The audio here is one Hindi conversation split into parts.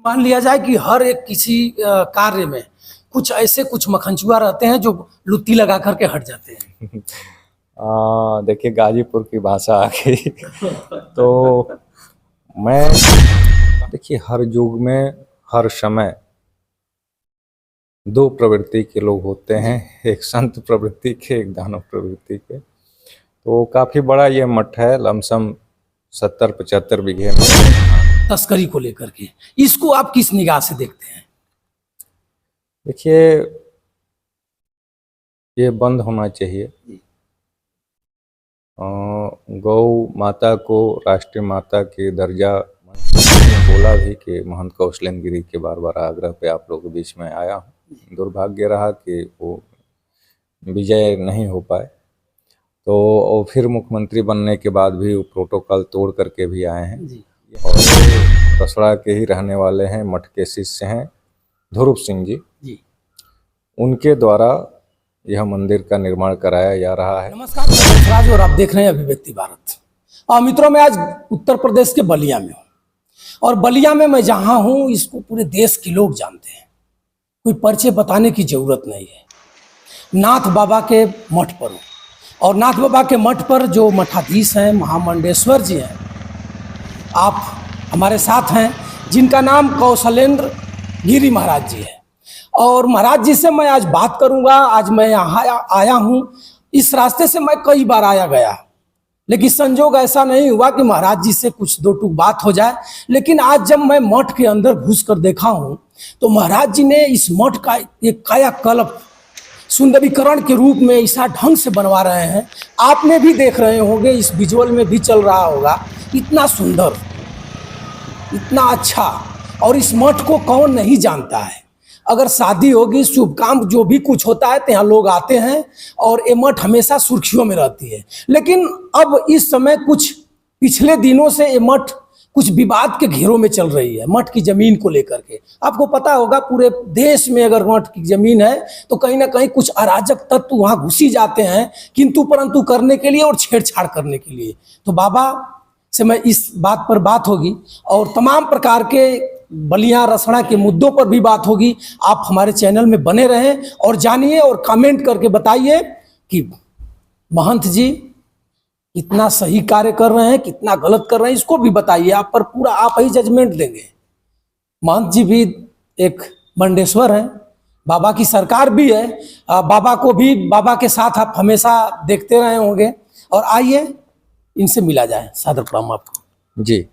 मान लिया जाए कि हर एक किसी कार्य में कुछ ऐसे कुछ मखनचुआ रहते हैं जो लुत्ती लगा करके हट जाते हैं। देखिए गाजीपुर की भाषा आ गई। तो मैं देखिए हर युग में हर समय दो प्रवृत्ति के लोग होते हैं, एक संत प्रवृत्ति के, एक दानव प्रवृत्ति के। तो काफी बड़ा ये मठ है, लमसम 70-75 बीघे में। तस्करी को लेकर के इसको आप किस निगाह से देखते हैं? देखिए ये बंद होना चाहिए। गौ माता को राष्ट्रीय माता के दर्जा बोला भी कि महंत कौशलेंद्र गिरी के बार बार आग्रह पे आप लोगों के बीच में आया हूँ। दुर्भाग्य रहा कि वो विजय नहीं हो पाए। तो और फिर मुख्यमंत्री बनने के बाद भी वो प्रोटोकॉल तोड़ करके भी आए हैं। और रसड़ा के ही रहने वाले हैं, मठ के शिष्य हैं ध्रुव सिंह जी। उनके द्वारा यह मंदिर का निर्माण कराया जा रहा है। नमस्कार, मैं हंसराज और आप देख रहे हैं अभिव्यक्ति भारत। मित्रों, मैं आज उत्तर प्रदेश के बलिया में हूँ और बलिया में मैं जहाँ हूँ इसको पूरे देश के लोग जानते हैं, कोई परिचय बताने की जरूरत नहीं है। नाथ बाबा के मठ पर हूँ और नाथ बाबा के मठ पर जो मठाधीश हैं महामंडेश्वर जी हैं, आप हमारे साथ हैं, जिनका नाम कौशलेंद्र गिरी महाराज जी है। और महाराज जी से मैं आज बात करूंगा। आज मैं यहाँ आया हूँ, इस रास्ते से मैं कई बार आया गया, लेकिन संजोग ऐसा नहीं हुआ कि महाराज जी से कुछ दो टूक बात हो जाए। लेकिन आज जब मैं मठ के अंदर घुस कर देखा हूँ तो महाराज जी ने इस मठ का एक कायाकल्प सुंदरीकरण के रूप में ऐसा ढंग से बनवा रहे हैं। आपने भी देख रहे होंगे, इस विजुअल में भी चल रहा होगा, इतना सुंदर, इतना अच्छा। और इस मठ को कौन नहीं जानता है? अगर शादी होगी, शुभ काम जो भी कुछ होता है तो यहाँ लोग आते हैं और ये मठ हमेशा सुर्खियों में रहती है। लेकिन अब इस समय कुछ पिछले दिनों से ये मठ कुछ विवाद के घेरों में चल रही है, मठ की जमीन को लेकर के। आपको पता होगा पूरे देश में अगर मठ की जमीन है तो कहीं ना कहीं कुछ अराजक तत्व वहाँ घुसी जाते हैं, किंतु परंतु करने के लिए और छेड़छाड़ करने के लिए। तो बाबा से मैं इस बात पर बात होगी और तमाम प्रकार के बलिया रसड़ा के मुद्दों पर भी बात होगी। आप हमारे चैनल में बने रहें और जानिए और कमेंट करके बताइए कि महंत जी कितना सही कार्य कर रहे हैं, कितना गलत कर रहे हैं, इसको भी बताइए। आप पर पूरा आप ही जजमेंट देंगे। महंत जी भी एक मंडेश्वर हैं, बाबा की सरकार भी है, बाबा को भी, बाबा के साथ आप हमेशा देखते रहे होंगे। और आइए इनसे मिला जाए। सादर प्रणाम आपको जी।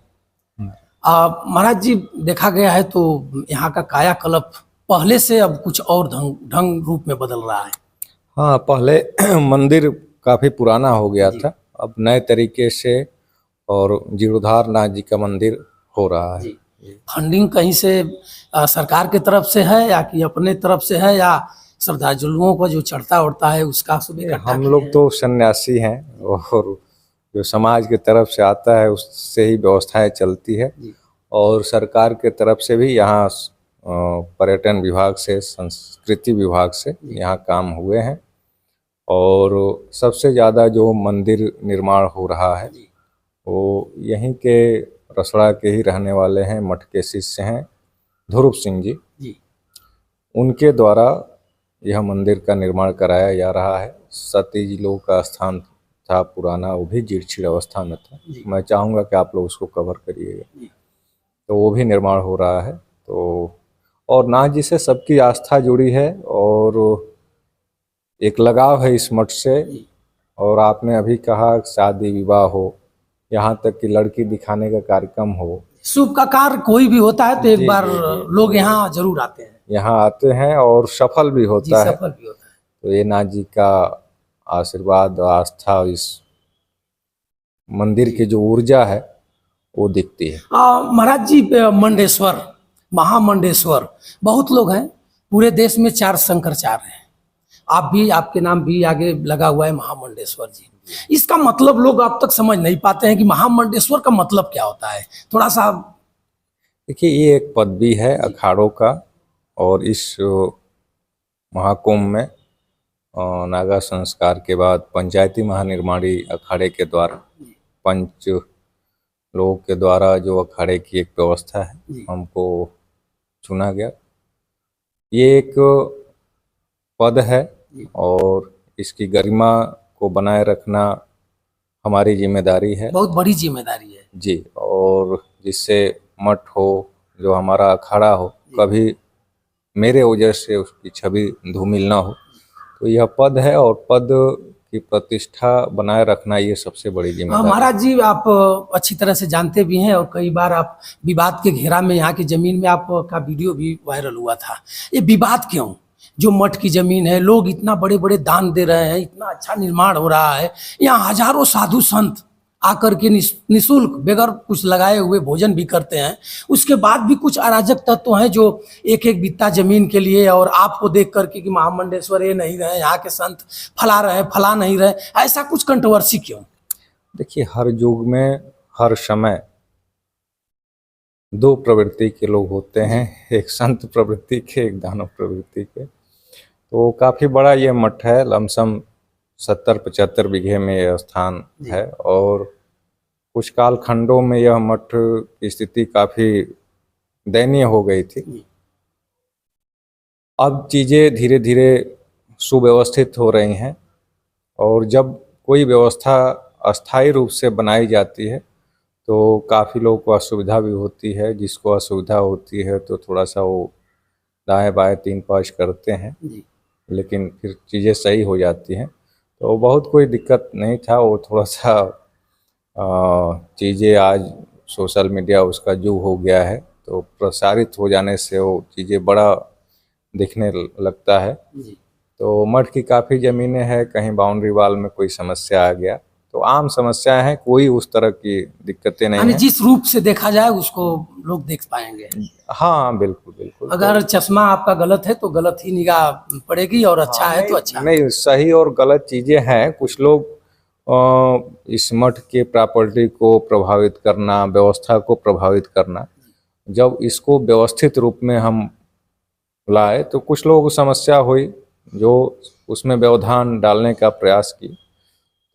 महाराज जी, देखा गया है तो यहाँ का कायाकल्प पहले से अब कुछ और ढंग रूप में बदल रहा है। हाँ, पहले मंदिर काफ़ी पुराना हो गया था, अब नए तरीके से और जीर्णोद्धार नाथ जी का मंदिर हो रहा है। फंडिंग कहीं से सरकार की तरफ से है या कि अपने तरफ से है, या श्रद्धालुओं को जो चढ़ता उड़ता है उसका हम लोग तो सन्यासी हैं और जो समाज की तरफ से आता है उससे ही व्यवस्थाएं चलती है। और सरकार के तरफ से भी यहाँ पर्यटन विभाग से, संस्कृति विभाग से यहाँ काम हुए हैं। और सबसे ज़्यादा जो मंदिर निर्माण हो रहा है वो यहीं के रसड़ा के ही रहने वाले हैं, मठ के शिष्य हैं ध्रुव सिंह जी। उनके द्वारा यह मंदिर का निर्माण कराया जा रहा है। सती जी लोग का स्थान था पुराना, वो भी जीर्ण अवस्था में था। मैं चाहूँगा कि आप लोग उसको कवर करिएगा। तो वो भी निर्माण हो रहा है। तो और नाथ जी से सबकी आस्था जुड़ी है और एक लगाव है इस मठ से। और आपने अभी कहा शादी विवाह हो, यहाँ तक कि लड़की दिखाने का कार्यक्रम हो, शुभ का कार्य कोई भी होता है तो एक बार लोग यहाँ जरूर आते हैं, यहाँ आते हैं और सफल भी होता है। सफल भी होता है। तो ये नाथ जी का आशीर्वाद और आस्था, इस मंदिर की जो ऊर्जा है वो दिखती है। महाराज जी, मंडेश्वर, महामंडेश्वर, बहुत लोग हैं, पूरे देश में 4 शंकराचार्य हैं, आप भी, आपके नाम भी आगे लगा हुआ है महामंडेश्वर जी। इसका मतलब लोग अब तक समझ नहीं पाते हैं कि महामंडेश्वर का मतलब क्या होता है, थोड़ा सा। देखिए ये एक पदवी है अखाड़ों का, और इस महाकुंभ में नागा संस्कार के बाद पंचायती महानिर्माणी अखाड़े के द्वारा, पंच लोगों के द्वारा जो अखाड़े की एक व्यवस्था है, हमको चुना गया। ये एक पद है और इसकी गरिमा को बनाए रखना हमारी जिम्मेदारी है। बहुत बड़ी जिम्मेदारी है। जी, और जिससे मठ हो, जो हमारा अखाड़ा हो, कभी मेरे वजह से उसकी छवि धूमिल ना हो, तो यह पद है और पद की प्रतिष्ठा बनाए रखना ये सबसे बड़ी जिम्मेदारी है। महाराज जी, आप अच्छी तरह से जानते भी हैं और कई बार आप विवाद के घेरा में, यहाँ की जमीन में आपका वीडियो भी वायरल हुआ था। ये विवाद क्यों? जो मठ की जमीन है, लोग इतना बड़े बड़े दान दे रहे हैं, इतना अच्छा निर्माण हो रहा है, यहाँ हजारों साधु संत आकर के निःशुल्क बगैर कुछ लगाए हुए भोजन भी करते हैं। उसके बाद भी कुछ अराजक तत्व हैं जो एक एक बित्ता जमीन के लिए, और आपको देख करके कि महामंडेश्वर ये नहीं रहे, यहाँ के संत फला रहे, फला नहीं रहे, ऐसा कुछ कंट्रोवर्सी क्यों? देखिए, हर युग में हर समय दो प्रवृत्ति के लोग होते हैं, एक संत प्रवृत्ति के, एक दानव प्रवृत्ति के। तो काफ़ी बड़ा ये मठ है, लमसम 70-75 बीघे में यह स्थान है और कुछ कालखंडों में यह मठ की स्थिति काफ़ी दयनीय हो गई थी। अब चीज़ें धीरे धीरे सुव्यवस्थित हो रही हैं और जब कोई व्यवस्था अस्थायी रूप से बनाई जाती है तो काफ़ी लोगों को असुविधा भी होती है। जिसको असुविधा होती है तो थोड़ा सा वो दाएं बाएं तीन पाँच करते हैं, लेकिन फिर चीज़ें सही हो जाती हैं। तो बहुत कोई दिक्कत नहीं था। वो थोड़ा सा चीज़ें आज सोशल मीडिया उसका युग हो गया है, तो प्रसारित हो जाने से वो चीज़ें बड़ा दिखने लगता है। तो मठ की काफ़ी ज़मीनें हैं, कहीं बाउंड्री वाल में कोई समस्या आ गया, तो आम समस्याएं हैं, कोई उस तरह की दिक्कतें नहीं हैं। जिस रूप से देखा जाए उसको लोग देख पाएंगे। हाँ, बिल्कुल बिल्कुल। अगर चश्मा आपका गलत है तो गलत ही निगाह पड़ेगी, और अच्छा है तो अच्छा। नहीं, सही और गलत चीज़ें हैं। कुछ लोग इस मठ के प्रॉपर्टी को प्रभावित करना, व्यवस्था को प्रभावित करना, जब इसको व्यवस्थित रूप में हम लाए तो कुछ लोगों को समस्या हुई, जो उसमें व्यवधान डालने का प्रयास की,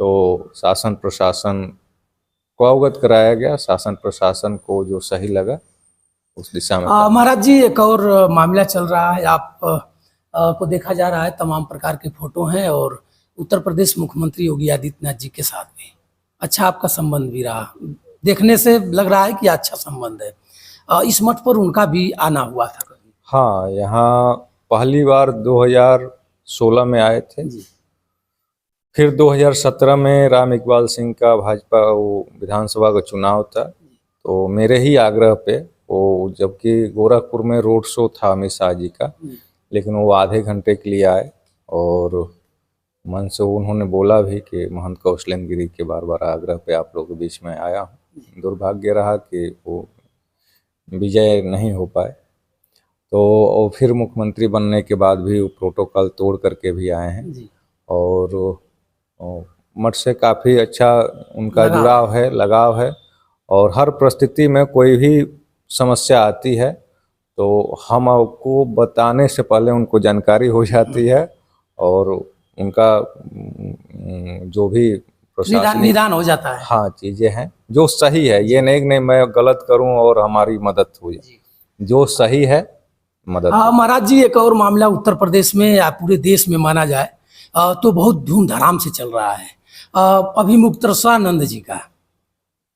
तो शासन प्रशासन को अवगत कराया गया। शासन प्रशासन को जो सही लगा उस दिशा में। महाराज जी, एक और मामला चल रहा है, आप को देखा जा रहा है, तमाम प्रकार के फोटो हैं और उत्तर प्रदेश मुख्यमंत्री योगी आदित्यनाथ जी के साथ भी अच्छा आपका संबंध भी रहा, देखने से लग रहा है कि अच्छा संबंध है। इस मठ पर उनका भी आना हुआ था कभी? हाँ, यहाँ पहली बार 2016 में आए थे, फिर 2017 में राम इकबाल सिंह का भाजपा वो विधानसभा का चुनाव था, तो मेरे ही आग्रह पे वो, जबकि गोरखपुर में रोड शो था अमित शाह जी का, लेकिन वो आधे घंटे के लिए आए और मन से उन्होंने बोला भी कि महंत कौशलेंद्र गिरी के बार बार आग्रह पे आप लोगों के बीच में आया हूँ। दुर्भाग्य रहा कि वो विजय नहीं हो पाए। तो फिर मुख्यमंत्री बनने के बाद भी वो प्रोटोकॉल तोड़ करके भी आए हैं और मठ से काफ़ी अच्छा उनका जुड़ाव है, लगाव है। और हर परिस्थिति में कोई भी समस्या आती है तो हम आपको बताने से पहले उनको जानकारी हो जाती है और उनका जो भी निदान हो जाता है। हाँ, चीज़ें हैं जो सही है। ये नहीं कि नहीं मैं गलत करूं और हमारी मदद हो जाए, जो सही है मदद। महाराज जी, एक और मामला उत्तर प्रदेश में या पूरे देश में माना जाए तो बहुत धूमधाम से चल रहा है, अभी मुक्तेश्वरानंद जी का,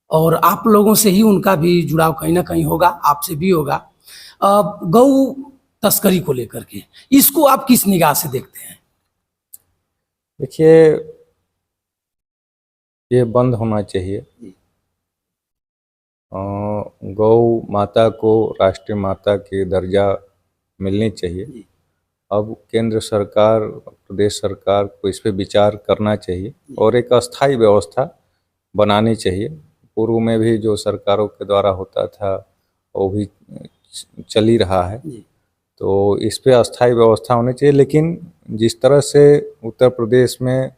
और आप लोगों से ही उनका भी जुड़ाव कहीं ना कहीं होगा, आपसे भी होगा। गौ तस्करी को लेकर के इसको आप किस निगाह से देखते हैं? देखिए, ये बंद होना चाहिए। गौ माता को राष्ट्रीय माता की दर्जा मिलनी चाहिए। अब केंद्र सरकार, प्रदेश सरकार को इस पे विचार करना चाहिए और एक अस्थायी व्यवस्था बनानी चाहिए। पूर्व में भी जो सरकारों के द्वारा होता था वो भी चल ही रहा है, तो इस पे अस्थायी व्यवस्था होनी चाहिए। लेकिन जिस तरह से उत्तर प्रदेश में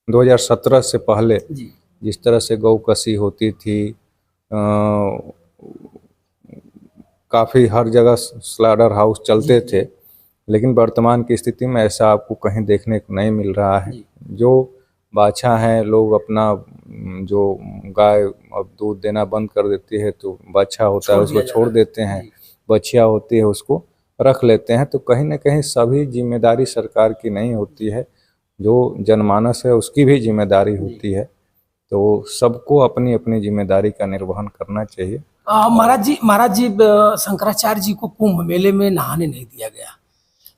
2017 से पहले जिस तरह से गौ कसी होती थी, काफ़ी हर जगह स्लाडर हाउस चलते थे, लेकिन वर्तमान की स्थिति में ऐसा आपको कहीं देखने को नहीं मिल रहा है। जो बाछा हैं, लोग अपना जो गाय अब दूध देना बंद कर देती है तो बाछा होता है उसको छोड़ देते हैं, बछिया होती है उसको रख लेते हैं। तो कहीं ना कहीं सभी जिम्मेदारी सरकार की नहीं होती है, जो जनमानस है उसकी भी जिम्मेदारी होती है। तो सबको अपनी अपनी जिम्मेदारी का निर्वहन करना चाहिए। महाराज जी शंकराचार्य जी को कुंभ मेले में नहाने नहीं दिया गया।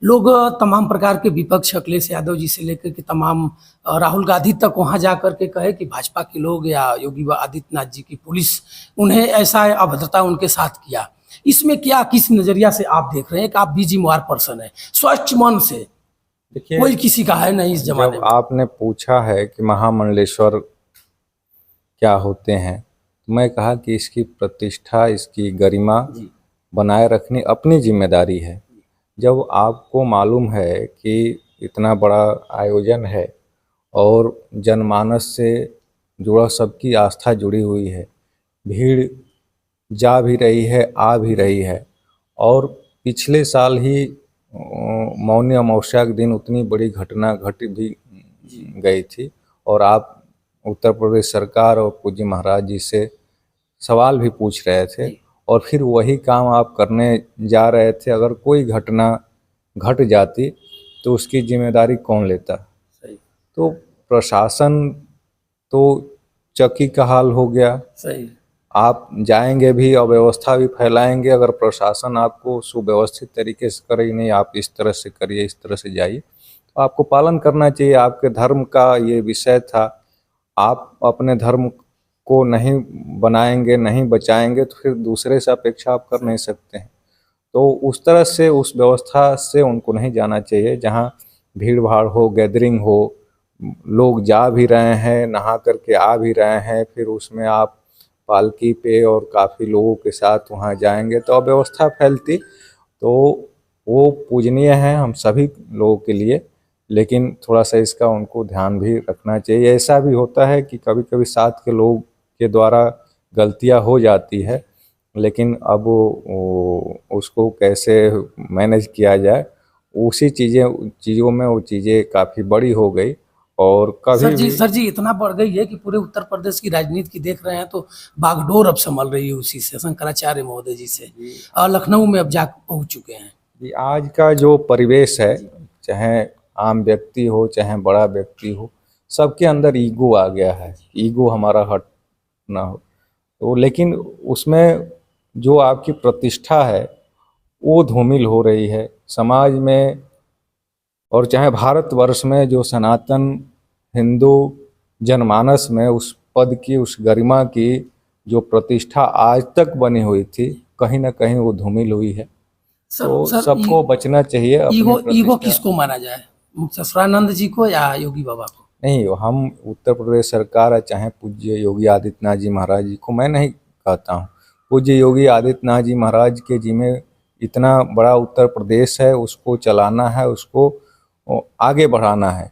लोग तमाम प्रकार के विपक्ष, अखिलेश यादव जी से लेकर के तमाम राहुल गांधी तक वहां जा करके कहे कि भाजपा के लोग या योगी आदित्यनाथ जी की पुलिस उन्हें ऐसा अभद्रता उनके साथ किया। इसमें क्या, किस नजरिया से आप देख रहे हैं कि आप भी जिम्मेवार पर्सन है, स्वच्छ मन से? देखिए, कोई किसी का है नहीं इस जमाने जब में। आपने पूछा है कि महामंडलेश्वर क्या होते हैं, तो मैं कहा कि इसकी प्रतिष्ठा, इसकी गरिमा बनाए रखनी अपनी जिम्मेदारी है। जब आपको मालूम है कि इतना बड़ा आयोजन है और जनमानस से जुड़ा, सबकी आस्था जुड़ी हुई है, भीड़ जा भी रही है, आ भी रही है, और पिछले साल ही मौनी अमावस्या के दिन उतनी बड़ी घटना घट भी गई थी, और आप उत्तर प्रदेश सरकार और पूज्य महाराज जी से सवाल भी पूछ रहे थे, और फिर वही काम आप करने जा रहे थे। अगर कोई घटना घट जाती तो उसकी जिम्मेदारी कौन लेता? सही। तो प्रशासन तो चक्की का हाल हो गया। सही। आप जाएंगे भी, अव्यवस्था भी फैलाएंगे। अगर प्रशासन आपको सुव्यवस्थित तरीके से करे, नहीं आप इस तरह से करिए, इस तरह से जाइए, तो आपको पालन करना चाहिए। आपके धर्म का ये विषय था, आप अपने धर्म को नहीं बनाएंगे, नहीं बचाएंगे, तो फिर दूसरे से अपेक्षा आप कर नहीं सकते हैं। तो उस तरह से, उस व्यवस्था से उनको नहीं जाना चाहिए जहाँ भीड़ भाड़ हो, गैदरिंग हो, लोग जा भी रहे हैं, नहा करके आ भी रहे हैं, फिर उसमें आप पालकी पे और काफ़ी लोगों के साथ वहाँ जाएंगे तो अव्यवस्था फैलती। तो वो पूजनीय है हम सभी लोगों के लिए, लेकिन थोड़ा सा इसका उनको ध्यान भी रखना चाहिए। ऐसा भी होता है कि कभी कभी साथ के लोग के द्वारा गलतियां हो जाती है, लेकिन अब उसको कैसे मैनेज किया जाए, उसी चीज़ों में वो चीज़ें काफ़ी बड़ी हो गई। और कभी सर जी इतना बढ़ गई है कि पूरे उत्तर प्रदेश की राजनीति की देख रहे हैं तो बागडोर अब संभल रही है उसी से, शंकराचार्य महोदय जी से। लखनऊ में अब जा पहुंच चुके हैं भी आज का जो परिवेश है, चाहे आम व्यक्ति हो चाहे बड़ा व्यक्ति हो, सबके अंदर ईगो आ गया है। ईगो हमारा हट ना हो तो, लेकिन उसमें जो आपकी प्रतिष्ठा है वो धूमिल हो रही है समाज में, और चाहे भारतवर्ष में जो सनातन हिंदू जनमानस में उस पद की, उस गरिमा की जो प्रतिष्ठा आज तक बनी हुई थी, कहीं ना कहीं वो धूमिल हुई है। तो सबको बचना चाहिए अपनी ईगो किसको माना जाए, ससुरानंद जी को या योगी बाबा को? नहीं, हम उत्तर प्रदेश सरकार है, चाहे पूज्य योगी आदित्यनाथ जी महाराज जी को मैं नहीं कहता हूँ। पूज्य योगी आदित्यनाथ जी महाराज के जिम्मे इतना बड़ा उत्तर प्रदेश है, उसको चलाना है, उसको आगे बढ़ाना है।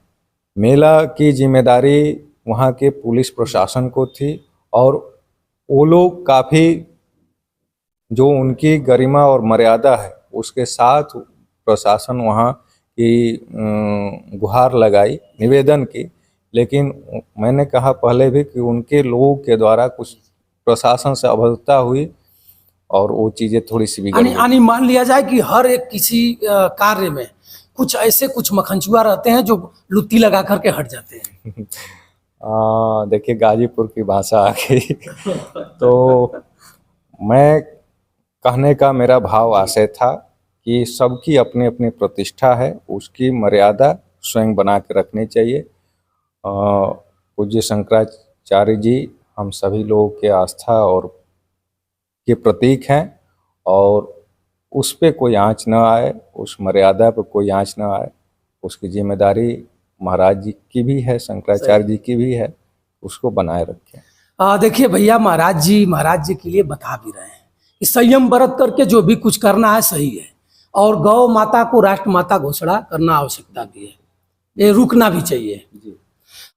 मेला की जिम्मेदारी वहाँ के पुलिस प्रशासन को थी, और वो लोग काफ़ी, जो उनकी गरिमा और मर्यादा है उसके साथ प्रशासन वहाँ की गुहार लगाई, निवेदन की। लेकिन मैंने कहा पहले भी कि उनके लोगों के द्वारा कुछ प्रशासन से अभद्रता हुई और वो चीज़ें थोड़ी सी बिगड़ गई। मान लिया जाए कि हर एक किसी कार्य में कुछ ऐसे कुछ मखनचुआ रहते हैं जो लुत्ती लगा करके हट जाते हैं। देखिए, गाजीपुर की भाषा आ गई। तो मैं कहने का मेरा भाव आशय था कि सबकी अपनी अपनी प्रतिष्ठा है, उसकी मर्यादा स्वयं बना के रखनी चाहिए। पूज्य शंकराचार्य जी हम सभी लोगों के आस्था और के प्रतीक हैं, और उस पे कोई आँच न आए, उस मर्यादा पे कोई आँच न आए, उसकी जिम्मेदारी महाराज जी की भी है, शंकराचार्य जी की भी है, उसको बनाए रखें। देखिए भैया, महाराज जी के लिए बता भी रहे हैं कि संयम बरत करके जो भी कुछ करना है सही है, और गौ माता को राष्ट्र माता घोषणा करना आवश्यकता भी है, ये रुकना भी चाहिए।